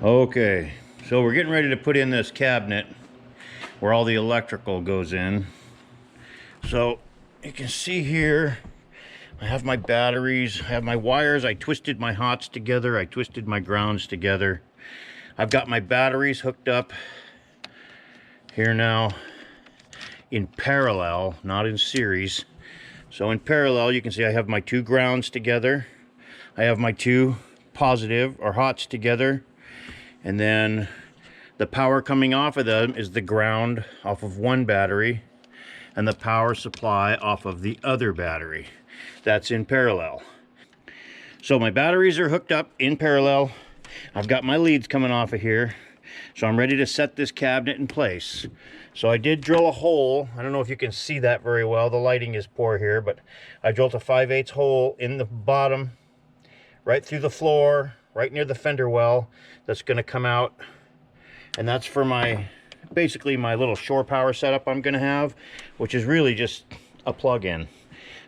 Okay, so we're getting ready to put in this cabinet where all the electrical goes in. So you can see here, I have my batteries, I have my wires, I twisted my hots together, I twisted my grounds together. I've got my batteries hooked up here now in parallel, not in series. So in parallel, you can see I have my two grounds together. I have my two positive or hots together. And then the power coming off of them is the ground off of one battery and the power supply off of the other battery. That's in parallel. So my batteries are hooked up in parallel. I've got my leads coming off of here. So I'm ready to set this cabinet in place. So I did drill a hole. I don't know if you can see that very well. The lighting is poor here, but I drilled a 5/8 hole in the bottom, right through the floor, right near the fender well. That's going to come out, and that's for my, basically my little shore power setup I'm going to have, which is really just a plug-in.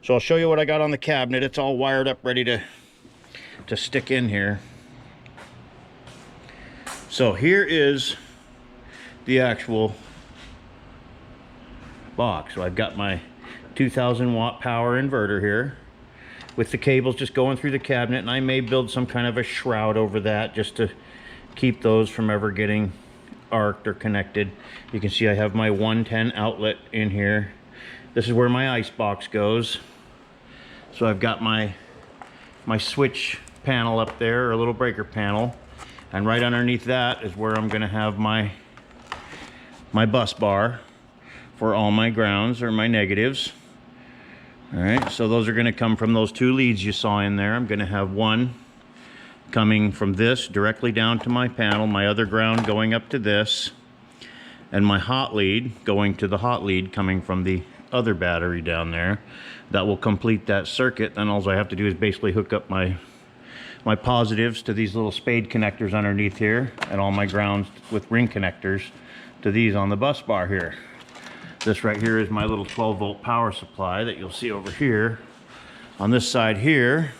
So I'll show you what I got on the cabinet. It's all wired up, ready to stick in here. So here is the actual box. So I've got my 2000 watt power inverter here with the cables just going through the cabinet, and I may build some kind of a shroud over that just to keep those from ever getting arced or connected. You can see I have my 110 outlet in here. This is where my ice box goes. So I've got my switch panel up there, or a little breaker panel, and right underneath that is where I'm going to have my bus bar for all my grounds or my negatives. All right, so those are going to come from those two leads you saw in there. I'm going to have one coming from this directly down to my panel, my other ground going up to this, and my hot lead going to the hot lead coming from the other battery down there. That will complete that circuit. Then all I have to do is basically hook up my positives to these little spade connectors underneath here, and all my grounds with ring connectors to these on the bus bar here. This right here is my little 12 volt power supply that you'll see over here. On this side here,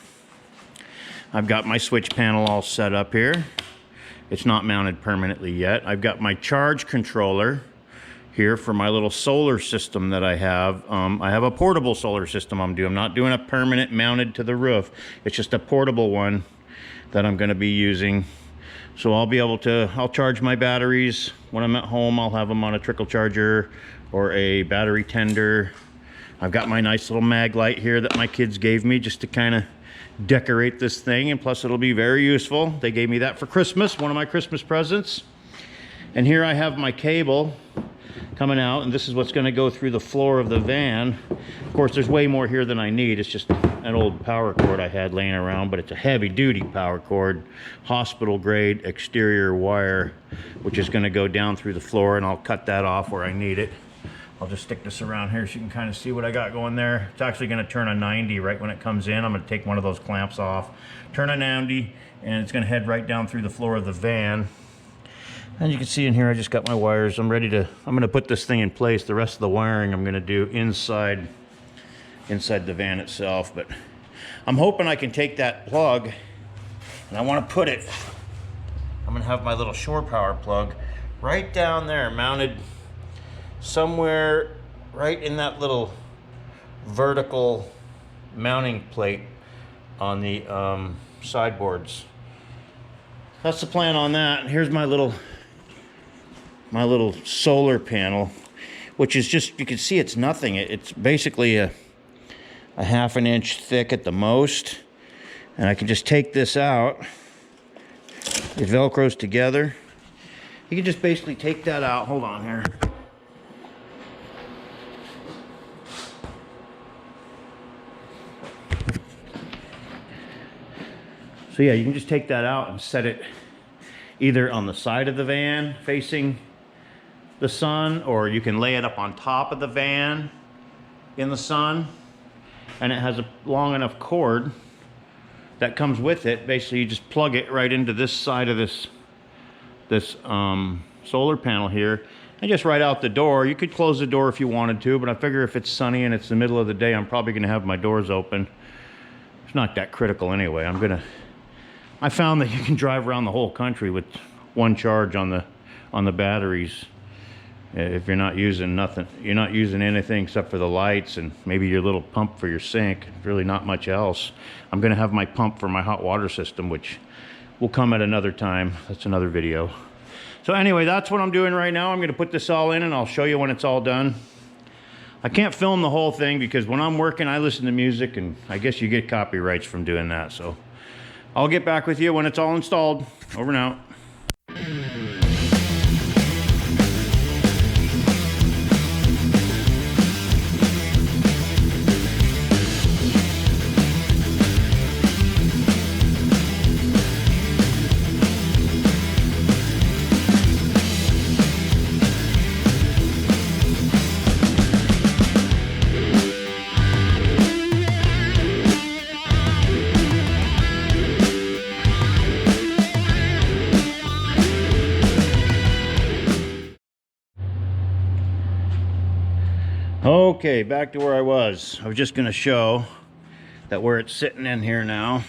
I've got my switch panel all set up here. It's not mounted permanently yet. I've got my charge controller here for my little solar system that I have. I have a portable solar system I'm not doing a permanent mounted to the roof. It's just a portable one that I'm going to be using. So I'll charge my batteries when I'm at home. I'll have them on a trickle charger or a battery tender. I've got my nice little mag light here that my kids gave me just to kind of decorate this thing, and plus it'll be very useful. They gave me that for Christmas, one of my Christmas presents. And here I have my cable coming out, and this is what's going to go through the floor of the van. Of course, there's way more here than I need. It's just an old power cord I had laying around, but it's a heavy duty power cord, hospital grade exterior wire, which is going to go down through the floor, and I'll cut that off where I need it. I'll just stick this around here so you can kind of see what I got going there. It's actually going to turn a 90 right when it comes in. I'm going to take one of those clamps off, turn a 90, and it's going to head right down through the floor of the van. And you can see in here I just got my wires. I'm going to put this thing in place. The rest of the wiring I'm going to do inside the van itself. But I'm hoping I can take that plug, and I want to put it, I'm going to have my little shore power plug right down there, mounted somewhere right in that little vertical mounting plate on the sideboards. That's the plan on that. Here's my little solar panel, which is just, you can see it's nothing. It's basically a half an inch thick at the most, and I can just take this out. It velcros together. You can just basically take that out. Hold on here. So yeah, you can just take that out and set it either on the side of the van facing the sun, or you can lay it up on top of the van in the sun. And it has a long enough cord that comes with it. Basically, you just plug it right into this side of this solar panel here, and just right out the door. You could close the door if you wanted to, but I figure if it's sunny and it's the middle of the day, I'm probably going to have my doors open. It's not that critical anyway. I found that you can drive around the whole country with one charge on the batteries. If you're not using nothing, you're not using anything except for the lights and maybe your little pump for your sink, really not much else. I'm gonna have my pump for my hot water system, which will come at another time. That's another video. So anyway, that's what I'm doing right now. I'm gonna put this all in and I'll show you when it's all done. I can't film the whole thing because when I'm working, I listen to music, and I guess you get copyrights from doing that. So I'll get back with you when it's all installed. Over and out. Okay, back to where I was. I was just gonna show that where it's sitting in here now.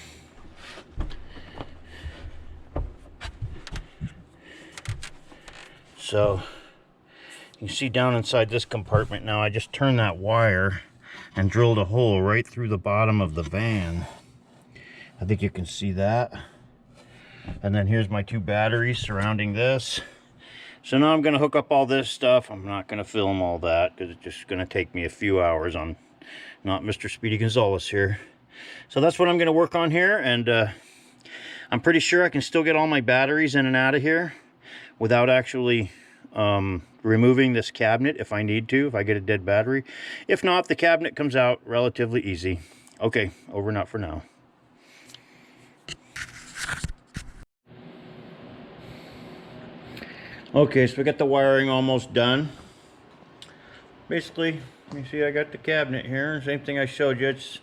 So you see down inside this compartment now, I just turned that wire and drilled a hole right through the bottom of the van. I think you can see that. And then here's my 2 batteries surrounding this. So now I'm going to hook up all this stuff. I'm not going to film all that because it's just going to take me a few hours. I'm not Mr. Speedy Gonzalez here. So that's what I'm going to work on here. And I'm pretty sure I can still get all my batteries in and out of here without actually removing this cabinet if I need to, if I get a dead battery. If not, the cabinet comes out relatively easy. Okay, over and out for now. Okay, so we got the wiring almost done. Basically, you see I got the cabinet here. Same thing I showed you. It's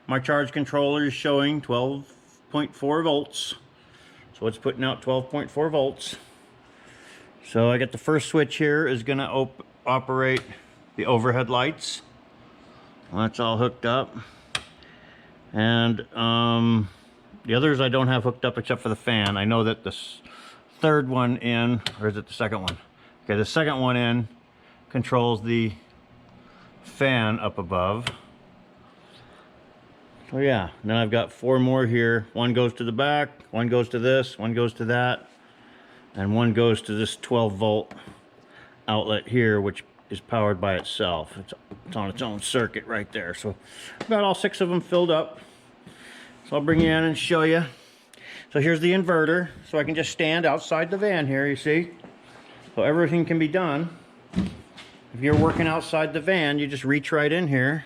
my charge controller is showing 12.4 volts. So it's putting out 12.4 volts. So I got the first switch here is going to operate the overhead lights. Well, that's all hooked up. And the others I don't have hooked up except for the fan. I know that this third one in, or is it the second one? Okay, the second one in controls the fan up above. So yeah, then I've got 4 more here. One goes to the back, one goes to this, one goes to that, and one goes to this 12 volt outlet here, which is powered by itself. It's on its own circuit right there. So I've got all 6 of them filled up. So I'll bring you in and show you. So here's the inverter, so I can just stand outside the van here, you see? So everything can be done. If you're working outside the van, you just reach right in here,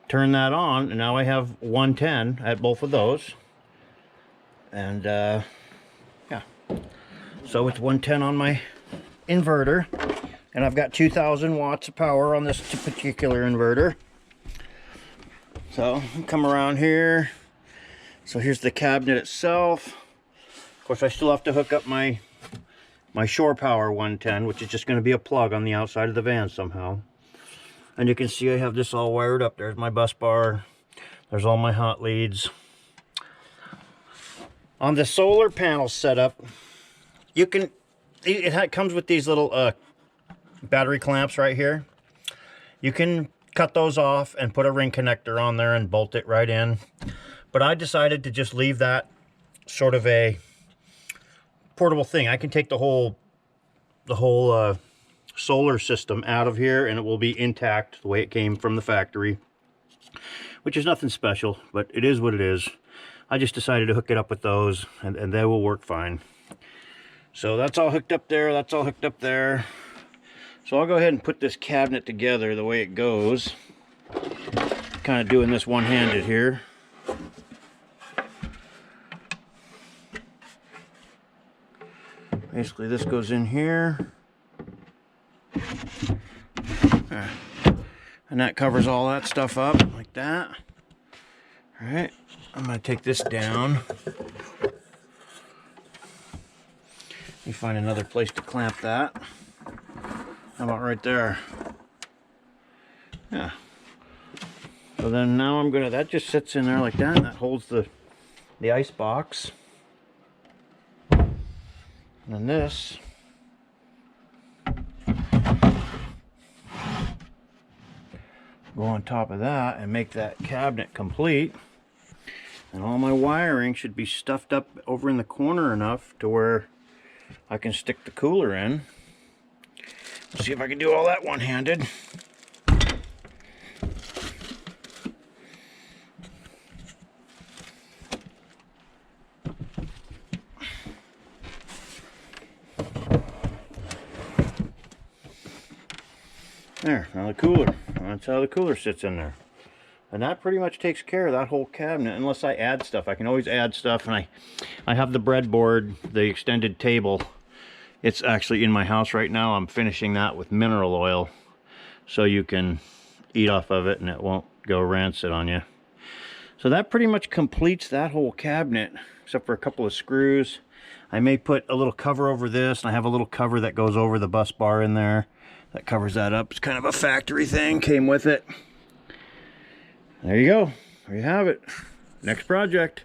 turn that on, and now I have 110 at both of those. And yeah, so it's 110 on my inverter, and I've got 2,000 watts of power on this particular inverter. So come around here. So here's the cabinet itself. Of course, I still have to hook up my shore power 110, which is just going to be a plug on the outside of the van somehow. And you can see I have this all wired up. There's my bus bar. There's all my hot leads. On the solar panel setup, you can, it comes with these little battery clamps right here. You can cut those off and put a ring connector on there and bolt it right in. But I decided to just leave that sort of a portable thing. I can take the whole solar system out of here and it will be intact the way it came from the factory, which is nothing special, but it is what it is. I just decided to hook it up with those, and they will work fine. So that's all hooked up there. That's all hooked up there. So I'll go ahead and put this cabinet together the way it goes. Kind of doing this one-handed here. Basically, this goes in here. And that covers all that stuff up like that. All right, I'm going to take this down. Let me find another place to clamp that. How about right there? Yeah. So then now I'm gonna, that just sits in there like that, and that holds the ice box. And then this go on top of that and make that cabinet complete. And all my wiring should be stuffed up over in the corner enough to where I can stick the cooler in. Let's see if I can do all that one-handed. There, now the cooler. That's how the cooler sits in there. And that pretty much takes care of that whole cabinet, unless I add stuff. I can always add stuff, and I have the breadboard, the extended table. It's actually in my house right now. I'm finishing that with mineral oil, so you can eat off of it and it won't go rancid on you. So that pretty much completes that whole cabinet, except for a couple of screws. I may put a little cover over this, and I have a little cover that goes over the bus bar in there that covers that up. It's kind of a factory thing, came with it. There you go. There you have it. Next project.